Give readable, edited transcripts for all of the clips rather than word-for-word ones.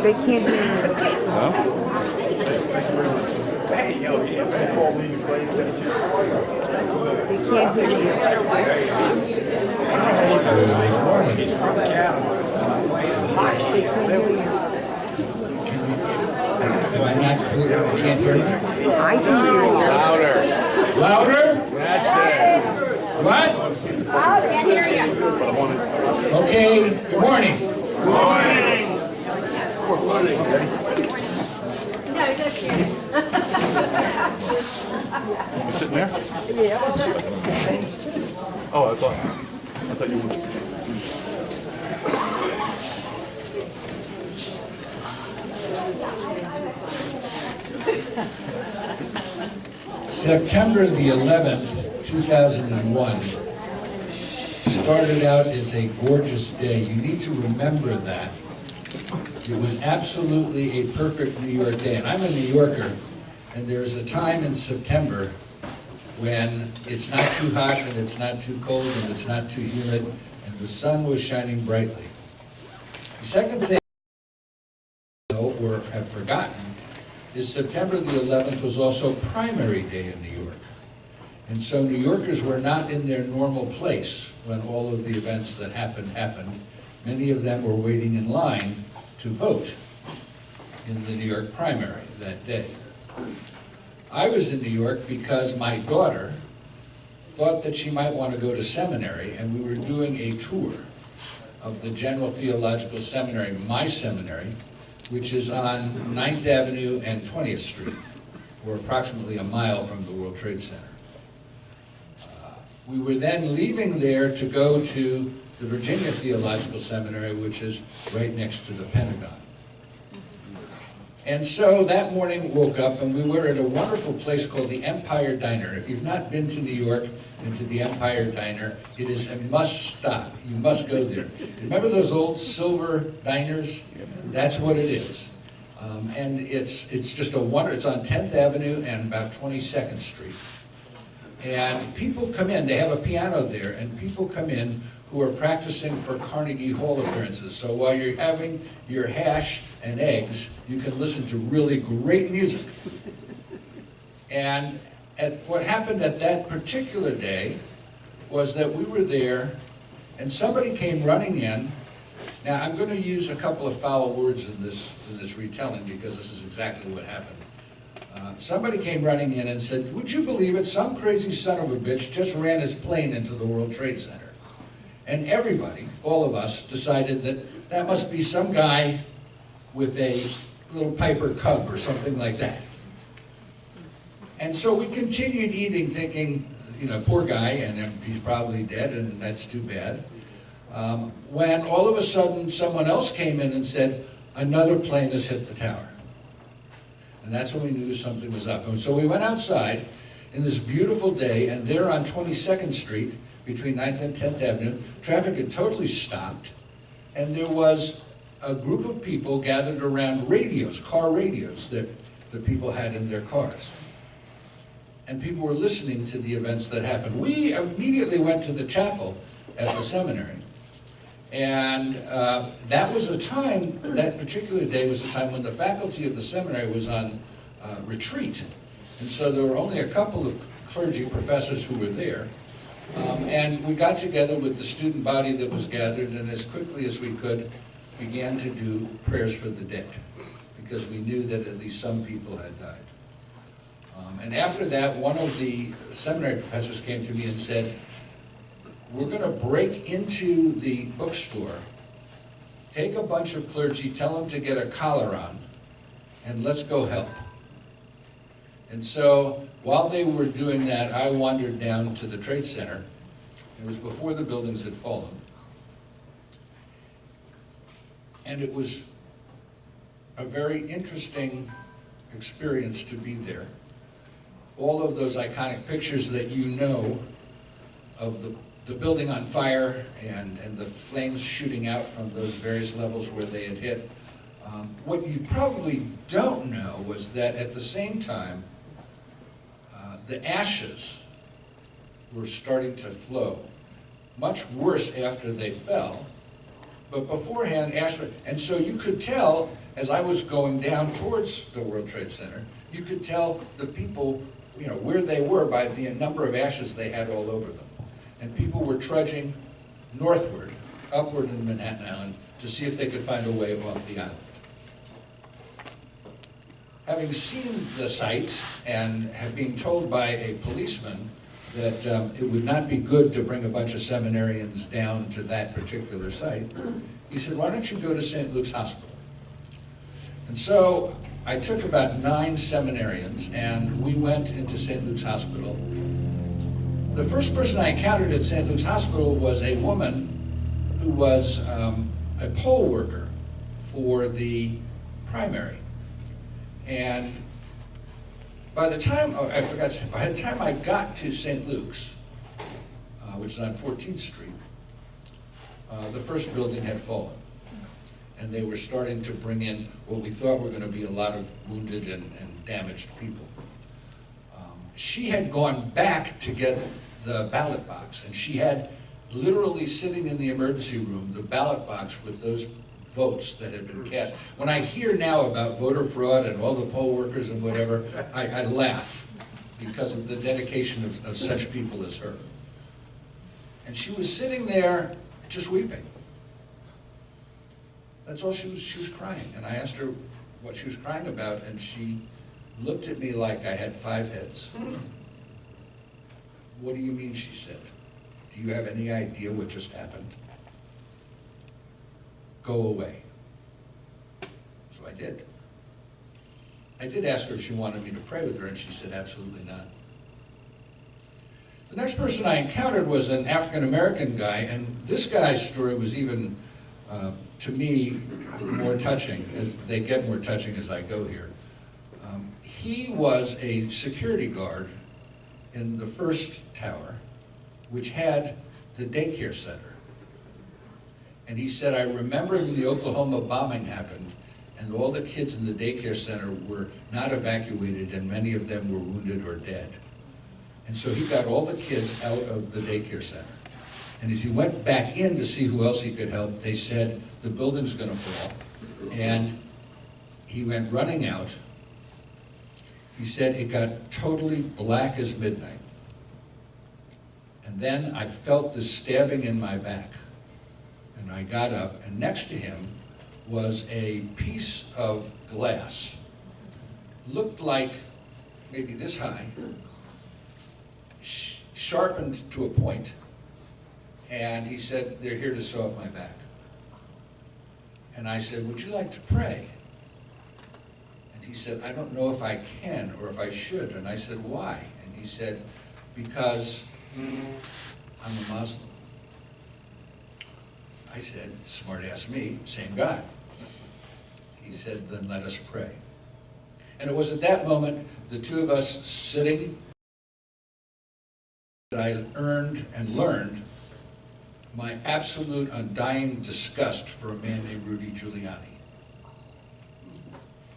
They can't hear you. Hey, yo, yeah, before we play, let's just. They can't hear you. He's from Canada. They can't hear you. Am I not clear? I can't hear you. I can hear you. Louder. Louder? That's it. What? Can't hear you. Okay, good morning. Morning. No, just kidding. You sitting there? Yeah. Oh, I thought you were. September the 11th, 2001 started out as a gorgeous day. You need to remember that. It was absolutely a perfect New York day. And I'm a New Yorker, and there's a time in September when it's not too hot and it's not too cold and it's not too humid, and the sun was shining brightly. The second thing I know or have forgotten is September the 11th was also primary day in New York. And so New Yorkers were not in their normal place when all of the events that happened. Many of them were waiting in line to vote in the New York primary that day. I was in New York because my daughter thought that she might want to go to seminary, and we were doing a tour of the General Theological Seminary, my seminary, which is on 9th Avenue and 20th Street, or approximately a mile from the World Trade Center. We were then leaving there to go to the Virginia Theological Seminary, which is right next to the Pentagon. And so that morning woke up and we were at a wonderful place called the Empire Diner. If you've not been to New York and to the Empire Diner, it is a must stop. You must go there. Remember those old silver diners? That's what it is. And it's just a wonder. It's on 10th Avenue and about 22nd Street. And people come in, they have a piano there, and people come in who are practicing for Carnegie Hall appearances. So while you're having your hash and eggs, you can listen to really great music. And what happened at that particular day was that we were there, and somebody came running in. Now, I'm going to use a couple of foul words in this retelling because this is exactly what happened. Somebody came running in and said, "Would you believe it? Some crazy son of a bitch just ran his plane into the World Trade Center." And everybody, all of us, decided that that must be some guy with a little Piper Cub or something like that. And so we continued eating thinking, you know, poor guy, and he's probably dead, and that's too bad. When all of a sudden someone else came in and said, "Another plane has hit the tower." And that's when we knew something was up. And so we went outside in this beautiful day, and there on 22nd Street, between 9th and 10th Avenue, traffic had totally stopped, and there was a group of people gathered around radios, car radios, that the people had in their cars. And people were listening to the events that happened. We immediately went to the chapel at the seminary. And that was a time, that particular day was a time when the faculty of the seminary was on retreat. And so there were only a couple of clergy professors who were there. And we got together with the student body that was gathered, and as quickly as we could, began to do prayers for the dead, because we knew that at least some people had died. And after that, one of the seminary professors came to me and said, "We're going to break into the bookstore, take a bunch of clergy, tell them to get a collar on, and let's go help." And so while they were doing that, I wandered down to the Trade Center. It was before the buildings had fallen. And it was a very interesting experience to be there. All of those iconic pictures that you know of the building on fire and the flames shooting out from those various levels where they had hit. What you probably don't know was that at the same time, the ashes were starting to flow. Much worse after they fell, but beforehand, and so you could tell as I was going down towards the World Trade Center, you could tell the people, where they were by the number of ashes they had all over them. And people were trudging northward, upward in Manhattan Island, to see if they could find a way off the island. Having seen the site and being told by a policeman that it would not be good to bring a bunch of seminarians down to that particular site, he said, why don't you go to St. Luke's Hospital? And so I took about 9 seminarians and we went into St. Luke's Hospital. The first person I encountered at St. Luke's Hospital was a woman who was a poll worker for the primary. And by the time, by the time I got to St. Luke's, which is on 14th Street, the first building had fallen. And they were starting to bring in what we thought were going to be a lot of wounded and damaged people. She had gone back to get the ballot box, and she had literally sitting in the emergency room the ballot box with those votes that had been cast. When I hear now about voter fraud and all the poll workers and whatever, I laugh because of the dedication of such people as her. And she was sitting there just weeping. That's all she was crying. And I asked her what she was crying about, and she looked at me like I had 5 heads. What do you mean, she said. Do you have any idea what just happened? Go away. So I did. I did ask her if she wanted me to pray with her, and she said absolutely not. The next person I encountered was an African-American guy, and this guy's story was even, to me, more touching, as they get more touching as I go here. He was a security guard in the first tower, which had the daycare center. And he said, I remember when the Oklahoma bombing happened, and all the kids in the daycare center were not evacuated, and many of them were wounded or dead. And so he got all the kids out of the daycare center. And as he went back in to see who else he could help, they said, the building's gonna fall. And he went running out. He said it got totally black as midnight. And then I felt this stabbing in my back. And I got up, and next to him was a piece of glass. Looked like maybe this high, sharpened to a point. And he said, they're here to sew up my back. And I said, would you like to pray? And he said, I don't know if I can or if I should. And I said, why? And he said, because I'm a Muslim. I said, smart ass me, same God. He said, then let us pray. And it was at that moment, the two of us sitting, that I earned and learned my absolute undying disgust for a man named Rudy Giuliani,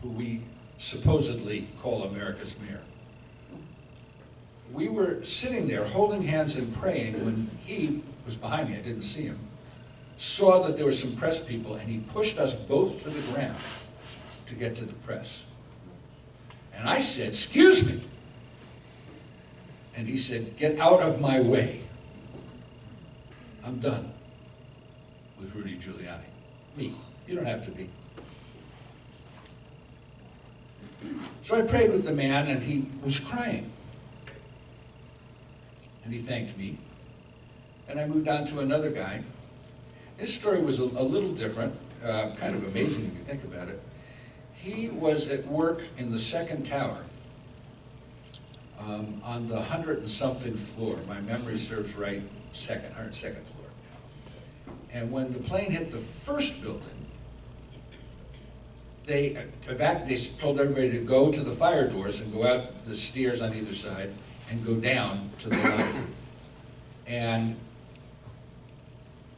who we supposedly call America's mayor. We were sitting there holding hands and praying when he was behind me, I didn't see him, saw that there were some press people, and he pushed us both to the ground to get to the press. And I said, excuse me. And he said, get out of my way. I'm done with Rudy Giuliani. Me. You don't have to be. So I prayed with the man, and he was crying. And he thanked me. And I moved on to another guy. His story was a little different, kind of amazing if you think about it. He was at work in the second tower on the 100-and-something floor. My memory serves right, 102nd floor. And when the plane hit the first building, they told everybody to go to the fire doors and go out the stairs on either side and go down to the lobby. And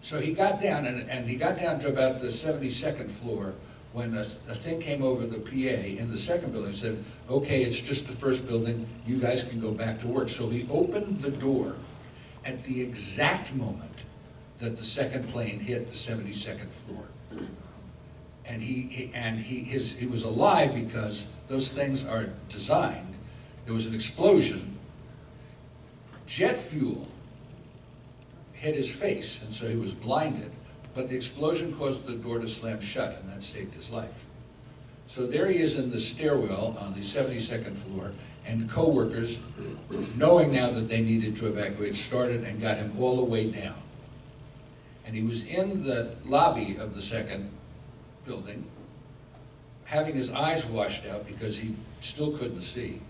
so he got down, and he got down to about the 72nd floor when a thing came over the PA in the second building and said, okay, it's just the first building, you guys can go back to work. So he opened the door at the exact moment that the second plane hit the 72nd floor. And he was alive because those things are designed. There was an explosion. Jet fuel hit his face, and so he was blinded. But the explosion caused the door to slam shut, and that saved his life. So there he is in the stairwell on the 72nd floor, and co-workers, knowing now that they needed to evacuate, started and got him all the way down. And he was in the lobby of the second building, having his eyes washed out because he still couldn't see.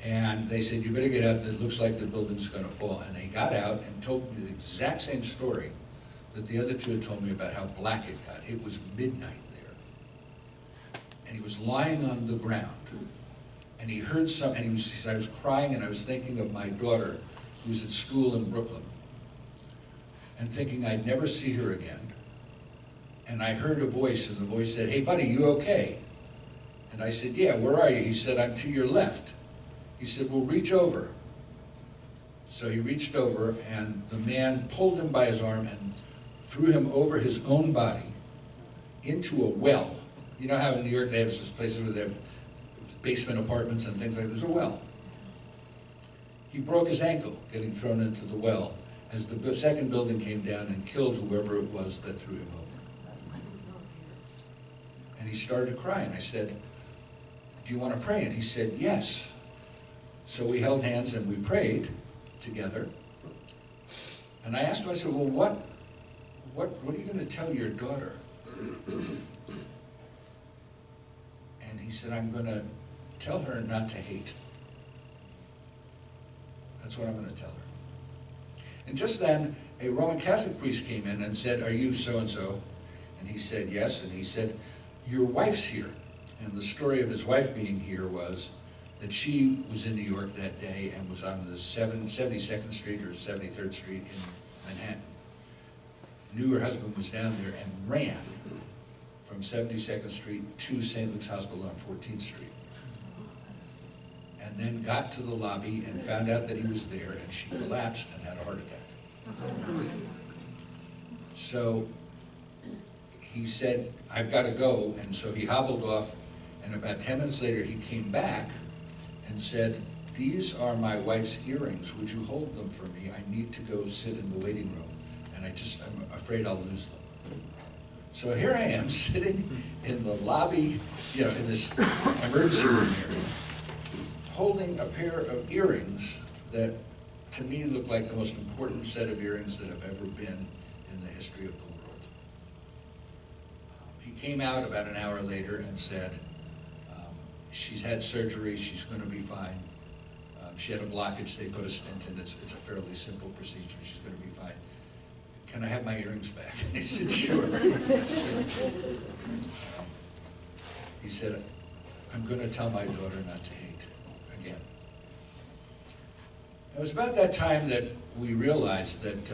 And they said, you better get out, it looks like the building's gonna fall. And they got out and told me the exact same story that the other two had told me about how black it got. It was midnight there. And he was lying on the ground. And he heard and he said, I was crying and I was thinking of my daughter who was at school in Brooklyn. And thinking I'd never see her again. And I heard a voice, and the voice said, hey buddy, you okay? And I said, yeah, where are you? He said, I'm to your left. He said, well, reach over. So he reached over, and the man pulled him by his arm and threw him over his own body into a well. You know how in New York they have these places where they have basement apartments and things like that? There's a well. He broke his ankle getting thrown into the well as the second building came down and killed whoever it was that threw him over. And he started crying. I said, do you want to pray? And he said, yes. So we held hands and we prayed together. And I asked him, I said, well, what are you going to tell your daughter? And he said, I'm going to tell her not to hate. That's what I'm going to tell her. And just then, a Roman Catholic priest came in and said, are you so-and-so? And he said, yes. And he said, your wife's here. And the story of his wife being here was that she was in New York that day and was on the 72nd Street or 73rd Street in Manhattan. Knew her husband was down there and ran from 72nd Street to St. Luke's Hospital on 14th Street. And then got to the lobby and found out that he was there, and she collapsed and had a heart attack. So he said, I've got to go, and so he hobbled off, and about 10 minutes later he came back and said, these are my wife's earrings, would you hold them for me? I need to go sit in the waiting room, and I'm afraid I'll lose them. So here I am sitting in the lobby, in this emergency room area, holding a pair of earrings that to me look like the most important set of earrings that have ever been in the history of the world. He came out about an hour later and said, she's had surgery, she's going to be fine. She had a blockage, they put a stent in, it's a fairly simple procedure, she's going to be fine. Can I have my earrings back? He said, sure. He said, I'm going to tell my daughter not to hate again. It was about that time that we realized that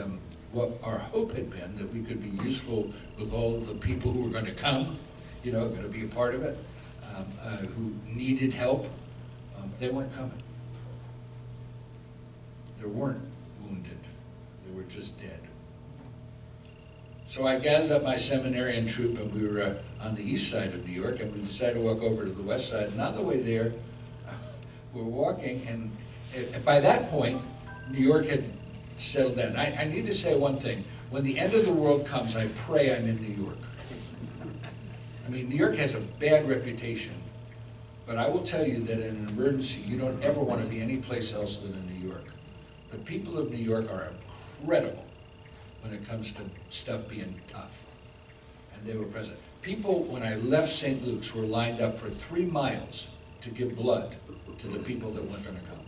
what our hope had been, that we could be useful with all of the people who were going to come, going to be a part of it, who needed help, they weren't coming. They weren't wounded. They were just dead. So I gathered up my seminarian troop, and we were on the east side of New York, and we decided to walk over to the west side. And on the way there, we're walking, and by that point, New York had settled down. I need to say one thing. When the end of the world comes, I pray I'm in New York. I mean, New York has a bad reputation, but I will tell you that in an emergency, you don't ever want to be any place else than in New York. The people of New York are incredible when it comes to stuff being tough, and they were present. People, when I left St. Luke's, were lined up for 3 miles to give blood to the people that weren't going to come.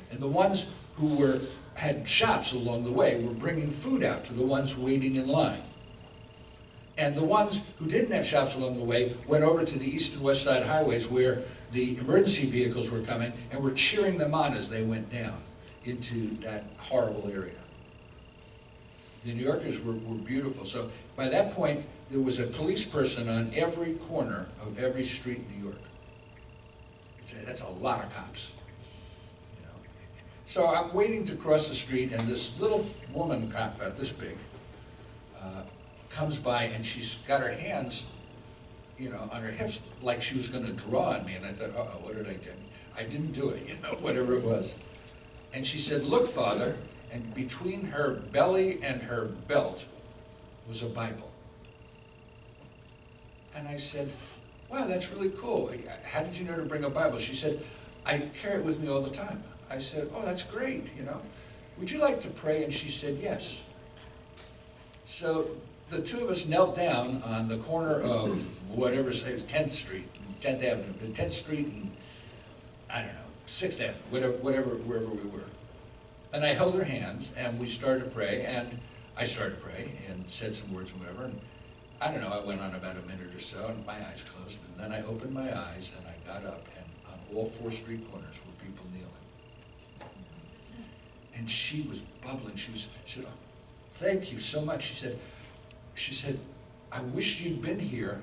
And the ones who had shops along the way were bringing food out to the ones waiting in line. And the ones who didn't have shops along the way went over to the east and west side highways where the emergency vehicles were coming and were cheering them on as they went down into that horrible area. The New Yorkers were beautiful. So by that point, there was a police person on every corner of every street in New York. That's a lot of cops. So I'm waiting to cross the street, and this little woman cop, about this big, comes by, and she's got her hands you know, on her hips, like she was gonna draw on me, and I thought, uh-oh, what did I do? I didn't do it, you know, whatever it was. And she said, look, Father, and between her belly and her belt was a Bible. And I said, wow, that's really cool. How did you know to bring a Bible? She said, I carry it with me all the time. I said, oh, that's great, you know. Would you like to pray? And she said, yes. So the two of us knelt down on the corner of whatever, it was 10th Street, 10th Avenue, 10th Street and, I don't know, 6th Avenue, wherever we were. And I held her hands, and we started to pray, and I started to pray, and said some words and whatever, and I don't know, I went on about a minute or so, and my eyes closed, and then I opened my eyes, and I got up, and on all 4 street corners were people kneeling. And she was bubbling, she said, oh, thank you so much. She said, I wish you'd been here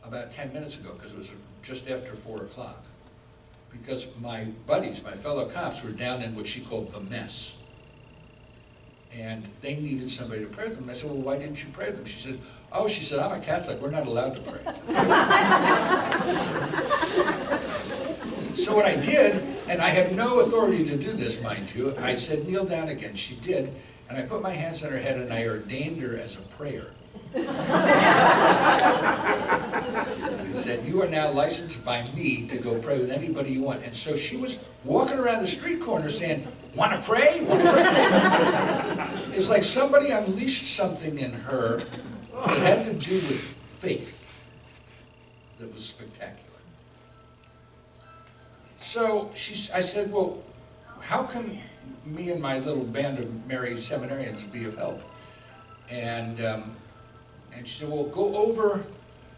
about 10 minutes ago, because it was just after 4 o'clock. Because my buddies, my fellow cops, were down in what she called the mess. And they needed somebody to pray with them. And I said, well, why didn't you pray with them? She said, oh, I'm a Catholic, we're not allowed to pray. So what I did, and I have no authority to do this, mind you, I said, kneel down again. She did, and I put my hands on her head and I ordained her as a prayer. He said, you are now licensed by me to go pray with anybody you want. And so she was walking around the street corner saying, want to pray? Want to pray? It's like somebody unleashed something in her that had to do with faith that was spectacular. So I said, well, how can me and my little band of merry seminarians be of help? And she said, well, go over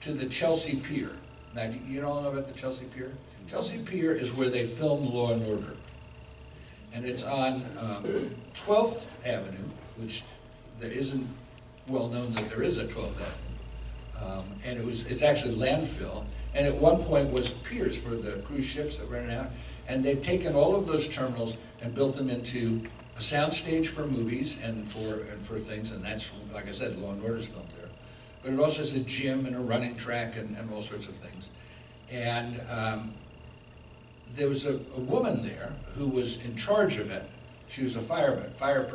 to the Chelsea Pier. Now, you all know about the Chelsea Pier? Chelsea Pier is where they filmed Law and Order. And it's on 12th Avenue, which there isn't well known that there is a 12th Avenue. And it's actually landfill. And at one point was piers for the cruise ships that ran out. And they've taken all of those terminals and built them into a soundstage for movies and for things. And that's, like I said, Law and Order's filmed there. But it also has a gym and a running track and all sorts of things. And there was a woman there who was in charge of it. She was a firefighter,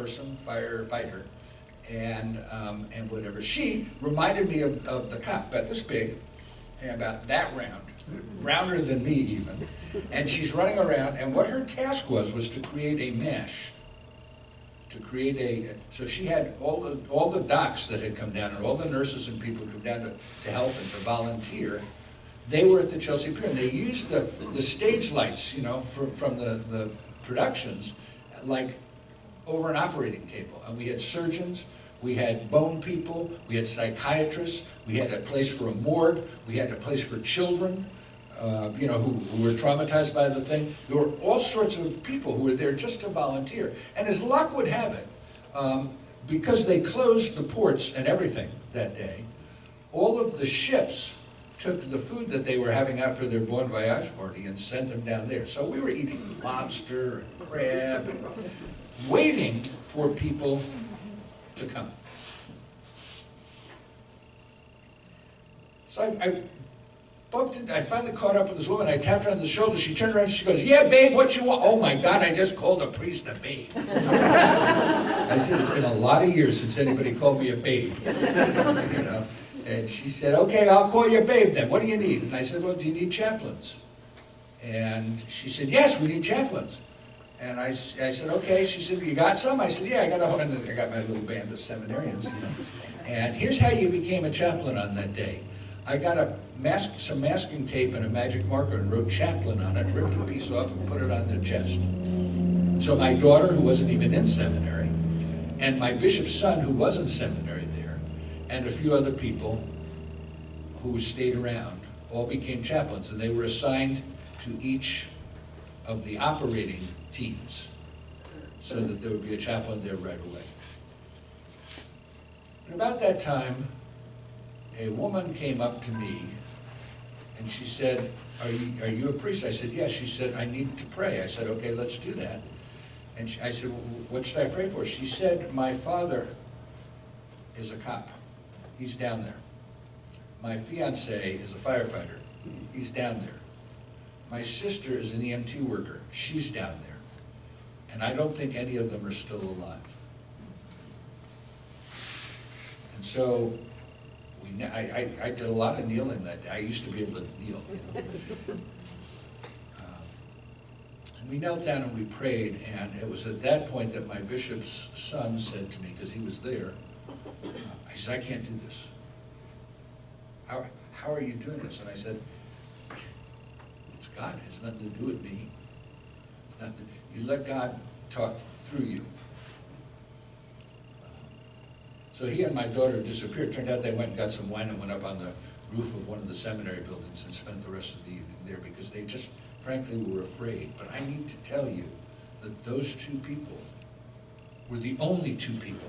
and whatever. She reminded me of the cop, about this big, and about that round, rounder than me even. And she's running around, and what her task was to create a MASH. So she had all the docs that had come down, and all the nurses and people who come down to help and to volunteer. They were at the Chelsea Pier, and they used the stage lights, you know, from the productions, like over an operating table. And we had surgeons, we had bone people, we had psychiatrists, we had a place for a morgue, we had a place for children, you know, who were traumatized by the thing. There were all sorts of people who were there just to volunteer. And as luck would have it, because they closed the ports and everything that day, all of the ships took the food that they were having out for their Bon Voyage party and sent them down there. So we were eating lobster and crab and waiting for people to come. So I bumped into, I finally caught up with this woman. I tapped her on the shoulder. She turned around and she goes, yeah, babe, what you want? Oh my God, I just called a priest a babe. I said, it's been a lot of years since anybody called me a babe. You know? And she said, okay, I'll call you a babe then. What do you need? And I said, well, do you need chaplains? And she said, yes, we need chaplains. And I said, okay. She said, you got some? I said, yeah, I got my little band of seminarians. You know? And here's how you became a chaplain on that day. I got some masking tape and a magic marker and wrote chaplain on it, ripped a piece off and put it on the chest. So my daughter, who wasn't even in seminary, and my bishop's son, who was in seminary there, and a few other people who stayed around, all became chaplains, and they were assigned to each of the operating teams so that there would be a chaplain there right away. And about that time, a woman came up to me and she said, are you a priest? I said, yes. She said, I need to pray. I said, okay, let's do that. And I said, well, what should I pray for? She said, my father is a cop. He's down there. My fiance is a firefighter. He's down there. My sister is an EMT worker. She's down there. And I don't think any of them are still alive. And so I did a lot of kneeling that day. I used to be able to kneel. And we knelt down and we prayed, and it was at that point that my bishop's son said to me, because he was there, he said, I can't do this. How are you doing this? And I said, it's God. It has nothing to do with me. Nothing. You let God talk through you. So he and my daughter disappeared. Turned out they went and got some wine and went up on the roof of one of the seminary buildings and spent the rest of the evening there because they just, frankly, were afraid. But I need to tell you that those two people were the only two people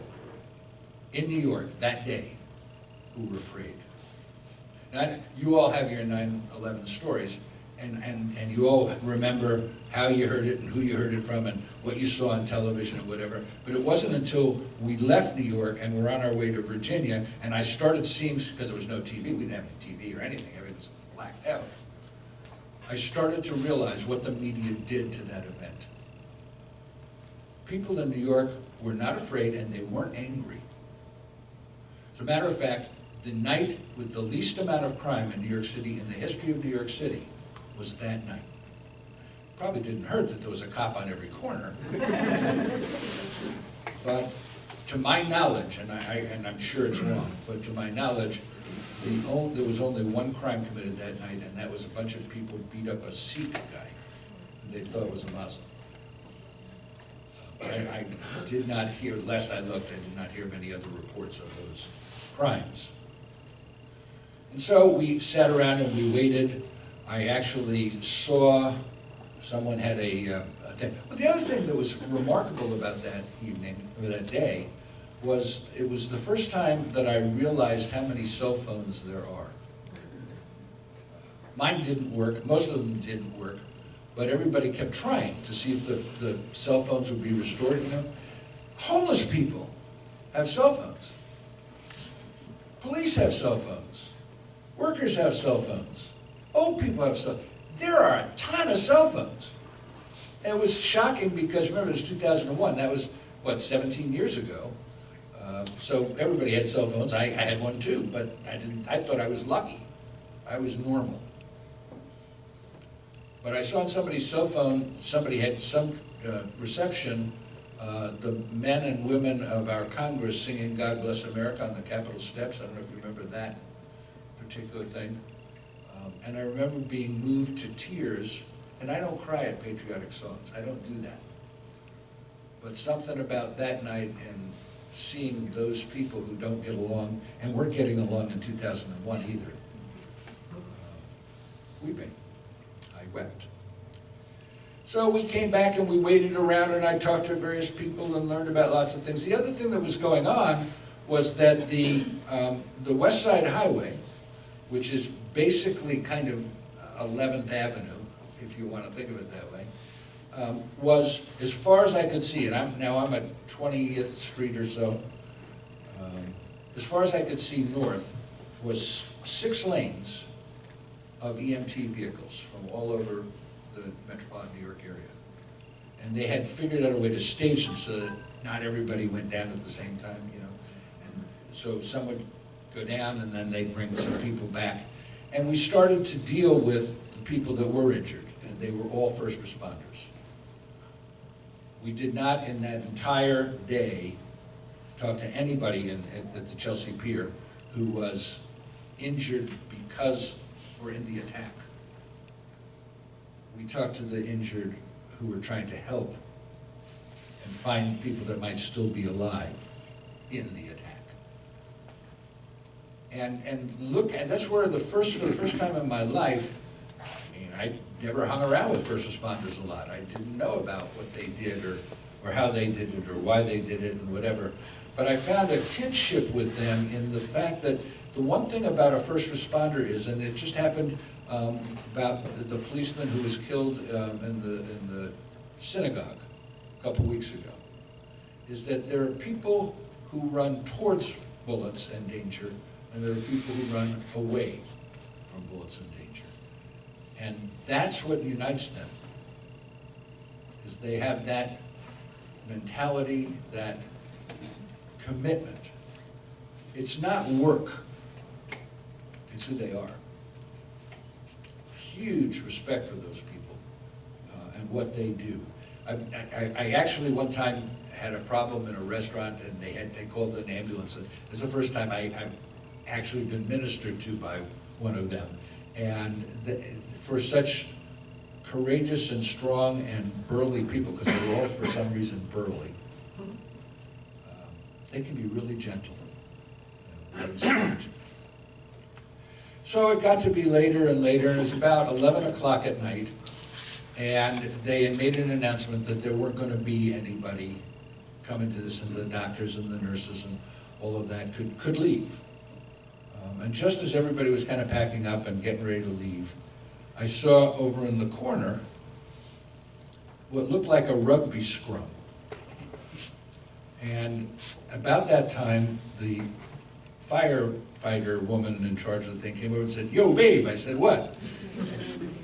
in New York that day who were afraid. Now, you all have your 9/11 stories, and you all remember how you heard it and who you heard it from and what you saw on television and whatever. But it wasn't until we left New York and were on our way to Virginia, and I started seeing, because there was no TV, we didn't have any TV or anything, everything was blacked out. I started to realize what the media did to that event. People in New York were not afraid and they weren't angry. As a matter of fact, the night with the least amount of crime in New York City in the history of New York City was that night. Probably didn't hurt that there was a cop on every corner. But to my knowledge, and I'm sure it's wrong, but to my knowledge, there was only one crime committed that night, and that was a bunch of people beat up a Sikh guy. And they thought it was a Muslim. I did not hear, last I looked, I did not hear of any other reports of those crimes. And so we sat around and we waited. I actually saw someone had a thing. But the other thing that was remarkable about that evening, or that day, was it was the first time that I realized how many cell phones there are. Mine didn't work, most of them didn't work, but everybody kept trying to see if the cell phones would be restored, you know. Homeless people have cell phones. Police have cell phones. Workers have cell phones. Old people have cell phones. There are a ton of cell phones. And it was shocking because, remember, it was 2001. That was, what, 17 years ago. So everybody had cell phones. I had one too, but I thought I was lucky. I was normal. But I saw on somebody's cell phone, somebody had some reception, the men and women of our Congress singing God Bless America on the Capitol steps. I don't know if you remember that particular thing. And I remember being moved to tears, and I don't cry at patriotic songs. I don't do that. But something about that night and seeing those people who don't get along, and weren't getting along in 2001 either, weeping. I wept. So we came back and we waited around and I talked to various people and learned about lots of things. The other thing that was going on was that the West Side Highway, which is basically kind of 11th Avenue, if you want to think of it that way, was, as far as I could see, and I'm at 20th Street or so, as far as I could see north, was 6 lanes of EMT vehicles from all over the metropolitan New York area. And they had figured out a way to stage them so that not everybody went down at the same time, you know. And so some would go down and then they'd bring some people back. And we started to deal with the people that were injured, and they were all first responders. We did not, in that entire day, talk to anybody at the Chelsea Pier who was injured because or in the attack. We talked to the injured who were trying to help and find people that might still be alive in the attack. And look, and that's where for the first time in my life, I mean, I never hung around with first responders a lot. I didn't know about what they did or how they did it or why they did it and whatever. But I found a kinship with them in the fact that the one thing about a first responder is, and it just happened about the policeman who was killed in the synagogue a couple weeks ago, is that there are people who run towards bullets and danger, and there are people who run away from bullets and danger. And that's what unites them, is they have that mentality, that commitment. It's not work, it's who they are. Huge respect for those people and what they do. I actually one time had a problem in a restaurant, and they called an ambulance. It's the first time I've actually been ministered to by one of them. And for such courageous and strong and burly people, because they were all for some reason burly, they can be really gentle and really sweet. So it got to be later and later, and it was about 11 o'clock at night, and they had made an announcement that there weren't going to be anybody coming to this, and the doctors and the nurses and all of that could leave. And just as everybody was kind of packing up and getting ready to leave, I saw over in the corner what looked like a rugby scrum. And about that time, the firefighter woman in charge of the thing came over and said, "Yo, babe." I said, "What?"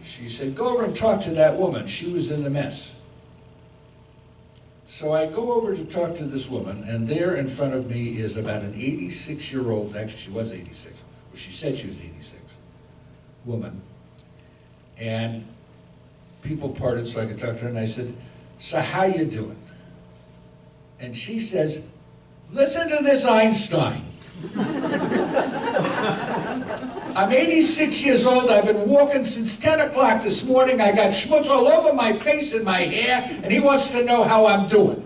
She said, "Go over and talk to that woman. She was in the mess." So I go over to talk to this woman, and there in front of me is about an 86-year-old, actually she was 86, well, she said she was 86, woman. And people parted so I could talk to her, and I said, "So how you doing?" And she says, "Listen to this Einstein. I'm 86 years old. I've been walking since 10 o'clock this morning. I got schmutz all over my face and my hair, and he wants to know how I'm doing."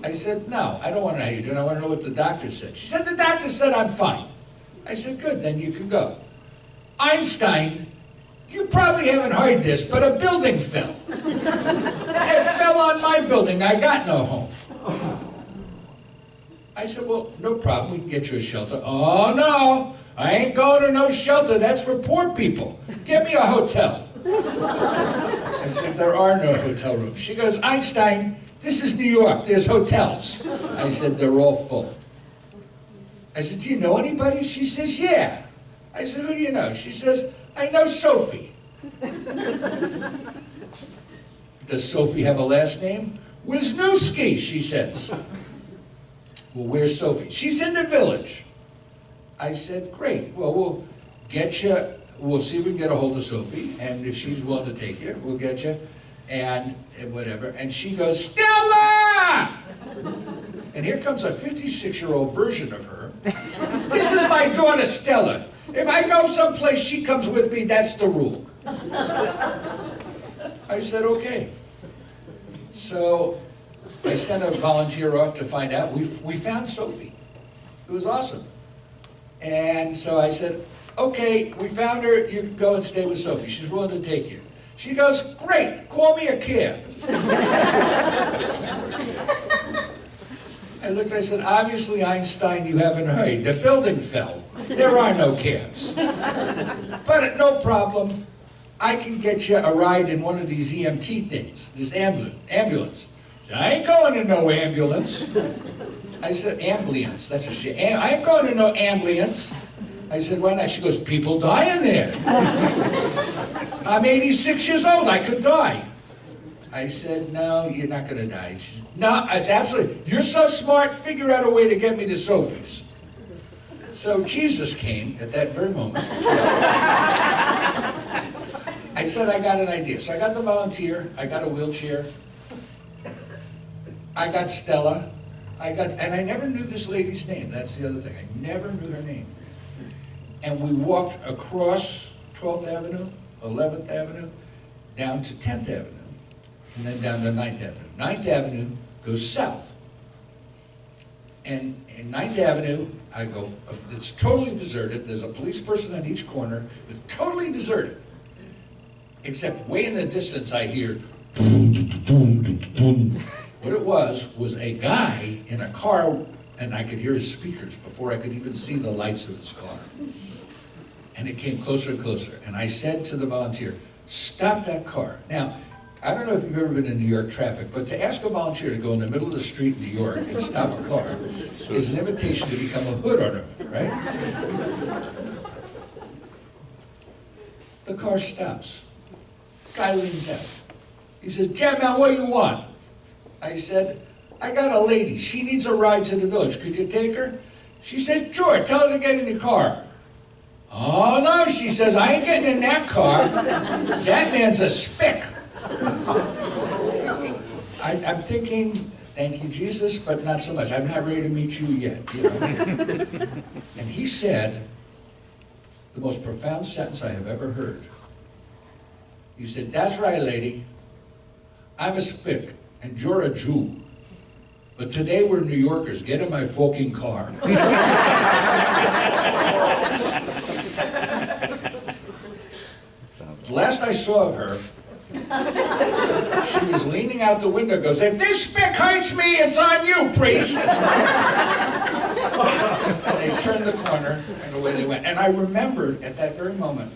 I said, "No, I don't want to know how you're doing. I want to know what the doctor said." She said, "The doctor said I'm fine." I said, "Good, then you can go." "Einstein, you probably haven't heard this, but a building fell. It fell on my building. I got no home." I said, "Well, no problem, we can get you a shelter." "Oh, no, I ain't going to no shelter. That's for poor people. Get me a hotel." I said, "There are no hotel rooms." She goes, "Einstein, this is New York. There's hotels." I said, "They're all full." I said, "Do you know anybody?" She says, "Yeah." I said, "Who do you know?" She says, "I know Sophie." "Does Sophie have a last name?" "Wisniewski," she says. "Well, where's Sophie?" "She's in the village." I said, "Great. Well, we'll get you, we'll see if we can get a hold of Sophie, and if she's willing to take you, we'll get you, and whatever." And she goes, "Stella!" And here comes a 56-year-old version of her. "This is my daughter, Stella. If I go someplace, she comes with me. That's the rule." I said, "Okay." So I sent a volunteer off to find out. We found Sophie. It was awesome. And so I said, "Okay, we found her. You can go and stay with Sophie. She's willing to take you." She goes, "Great, call me a cab." I looked, I said, "Obviously, Einstein, you haven't heard. The building fell. There are no cabs. But no problem. I can get you a ride in one of these EMT things, this ambulance." "I ain't going to no ambulance." I said, "Ambulance, that's what she, I ain't going to no ambulance." I said, "Why not?" She goes, "People die in there." "I'm 86 years old, I could die." I said, "No, you're not going to die." She said, "No, it's absolutely, you're so smart, figure out a way to get me to Sophie's." So Jesus came at that very moment. I said, "I got an idea." So I got the volunteer, I got a wheelchair, I got Stella, and I never knew this lady's name. That's the other thing. I never knew her name. And we walked across 12th Avenue, 11th Avenue, down to 10th Avenue, and then down to 9th Avenue. 9th Avenue goes south. And in 9th Avenue, I go, it's totally deserted. There's a police person on each corner. It's totally deserted. Except way in the distance, I hear what it was a guy in a car, and I could hear his speakers before I could even see the lights of his car. And it came closer and closer. And I said to the volunteer, "Stop that car." Now, I don't know if you've ever been in New York traffic, but to ask a volunteer to go in the middle of the street in New York and stop a car is an invitation to become a hood ornament, right? The car stops. Guy leans out. He said, "Jam man, what do you want?" I said, "I got a lady. She needs a ride to the village. Could you take her?" She said, "Sure, tell her to get in the car." "Oh, no," she says, "I ain't getting in that car. That man's a spick." I'm thinking, thank you, Jesus, but not so much. I'm not ready to meet you yet. You know? And he said the most profound sentence I have ever heard. He said, "That's right, lady. I'm a spick, and you're a Jew. But today we're New Yorkers. Get in my fucking car." The last I saw of her, she was leaning out the window, goes, "If this spick hurts me, it's on you, priest." They turned the corner, and away they went. And I remembered at that very moment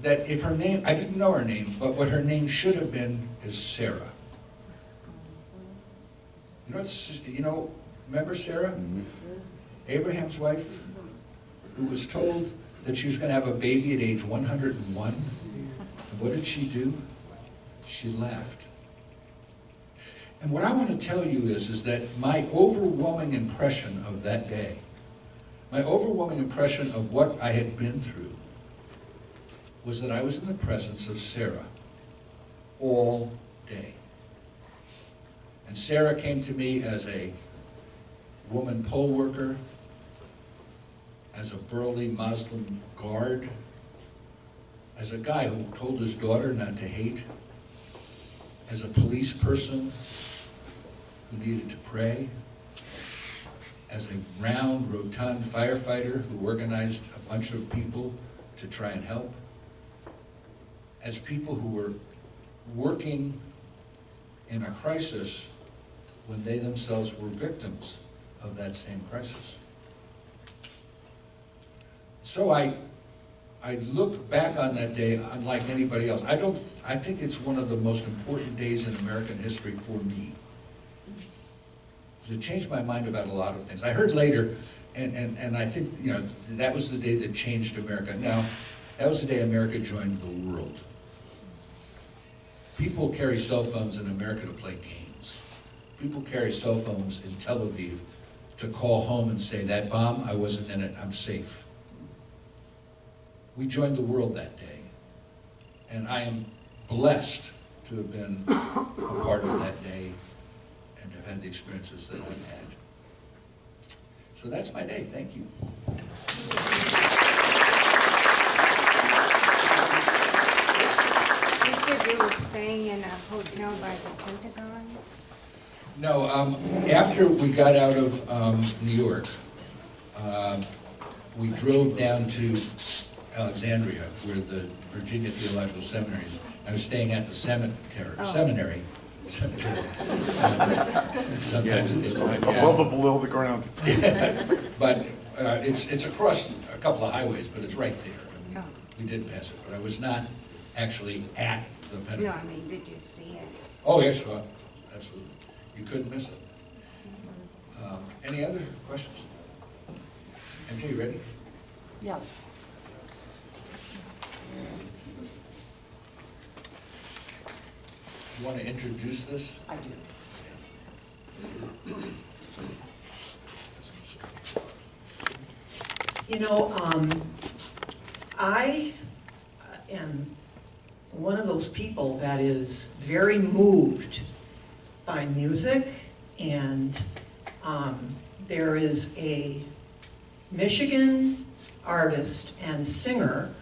that if her name, I didn't know her name, but what her name should have been is Sarah. Remember Sarah? Abraham's wife, who was told that she was going to have a baby at age 101. And what did she do? She laughed. And what I want to tell you is that my overwhelming impression of that day, my overwhelming impression of what I had been through, was that I was in the presence of Sarah all day. And Sarah came to me as a woman poll worker, as a burly Muslim guard, as a guy who told his daughter not to hate, as a police person who needed to pray, as a round, rotund firefighter who organized a bunch of people to try and help, as people who were working in a crisis when they themselves were victims of that same crisis. So I look back on that day unlike anybody else. I think it's one of the most important days in American history for me. It changed my mind about a lot of things. I heard later, and I think that was the day that changed America. Now, that was the day America joined the world. People carry cell phones in America to play games. People carry cell phones in Tel Aviv to call home and say, "That bomb, I wasn't in it, I'm safe." We joined the world that day. And I am blessed to have been a part of that day and to have had the experiences that I've had. So that's my day. Thank you. You said you were staying in a hotel by the Pentagon? No, after we got out of New York, we drove down to Alexandria, where the Virginia Theological Seminary is. I was staying at the seminary. Sometimes it's above or below the ground. But it's across a couple of highways, but it's right there. I mean, we did pass it, but I was not actually at the Pentagon. No, I mean, did you see it? Oh, yes, sure. Absolutely. You couldn't miss it. Any other questions? MJ, you ready? Yes. You want to introduce this? I do. I am one of those people that is very moved by music, and there is a Michigan artist and singer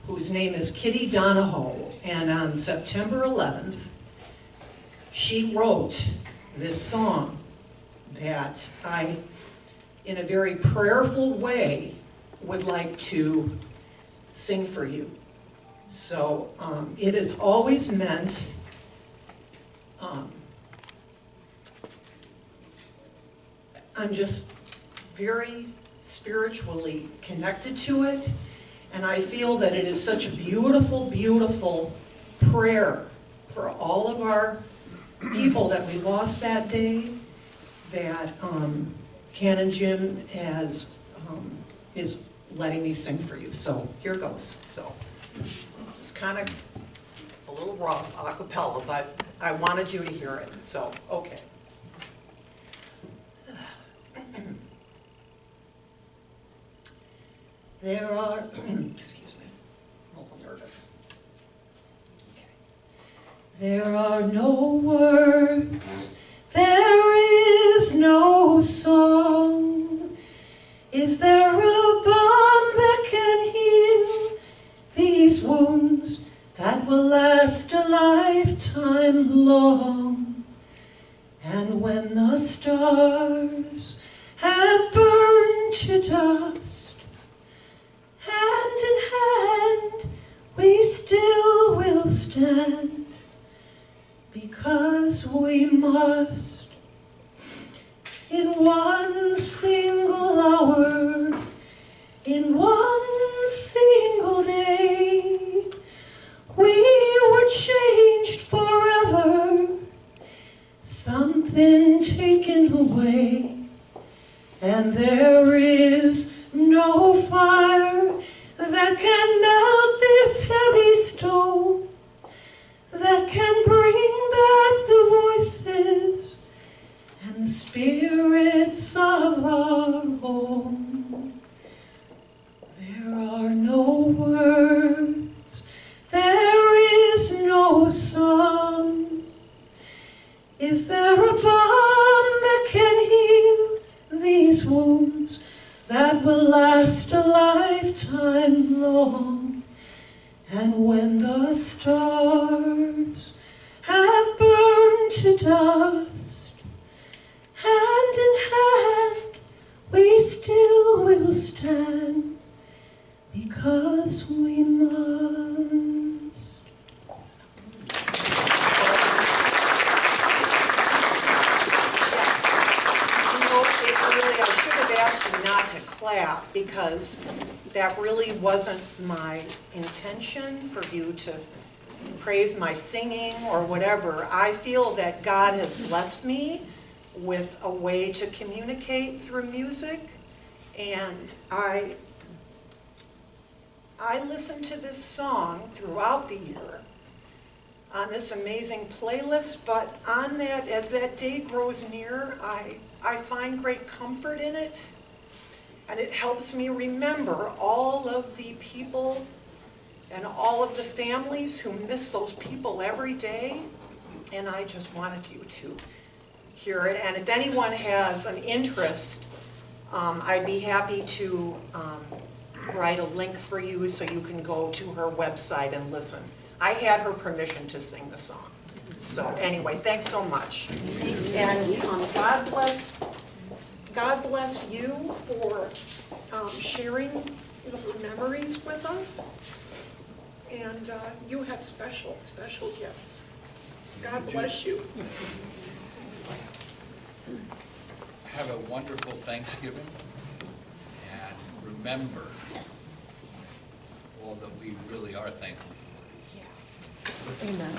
whose name is Kitty Donahoe, and on September 11th, she wrote this song that I, in a very prayerful way, would like to sing for you. So it is always meant I'm just very spiritually connected to it, and I feel that it is such a beautiful, beautiful prayer for all of our people that we lost that day, that Canon Jim is letting me sing for you. So here goes. So it's kind of a little rough, a cappella, but I wanted you to hear it. So, okay. There are, excuse me, I'm a little nervous. Okay. There are no words, there is no song. Is there a balm that can heal these wounds that will last a lifetime long? And when the stars have burned to dust, hand in hand we still will stand, because we must. In one single hour, in one single day, we were changed forever, something taken away. And there is no fire that can melt this heavy stone, that can bring back the voices and the spirits of our home. There are no words, there is no song. Is there a balm that can heal these wounds that will last a lifetime long? And when the stars have burned to dust, hand in hand we still will stand, because we must. I should have asked you not to clap, because that really wasn't my intention for you to praise my singing or whatever. I feel that God has blessed me with a way to communicate through music, and I listen to this song throughout the year on this amazing playlist, but on that, as that day grows near, I find great comfort in it, and it helps me remember all of the people and all of the families who miss those people every day, and I just wanted you to hear it. And if anyone has an interest, I'd be happy to write a link for you so you can go to her website and listen. I had her permission to sing the song. So anyway, thanks so much. And God bless you for sharing your memories with us. And you have special gifts. God bless you. Have a wonderful Thanksgiving, and remember all that we really are thankful for. Yeah. Amen.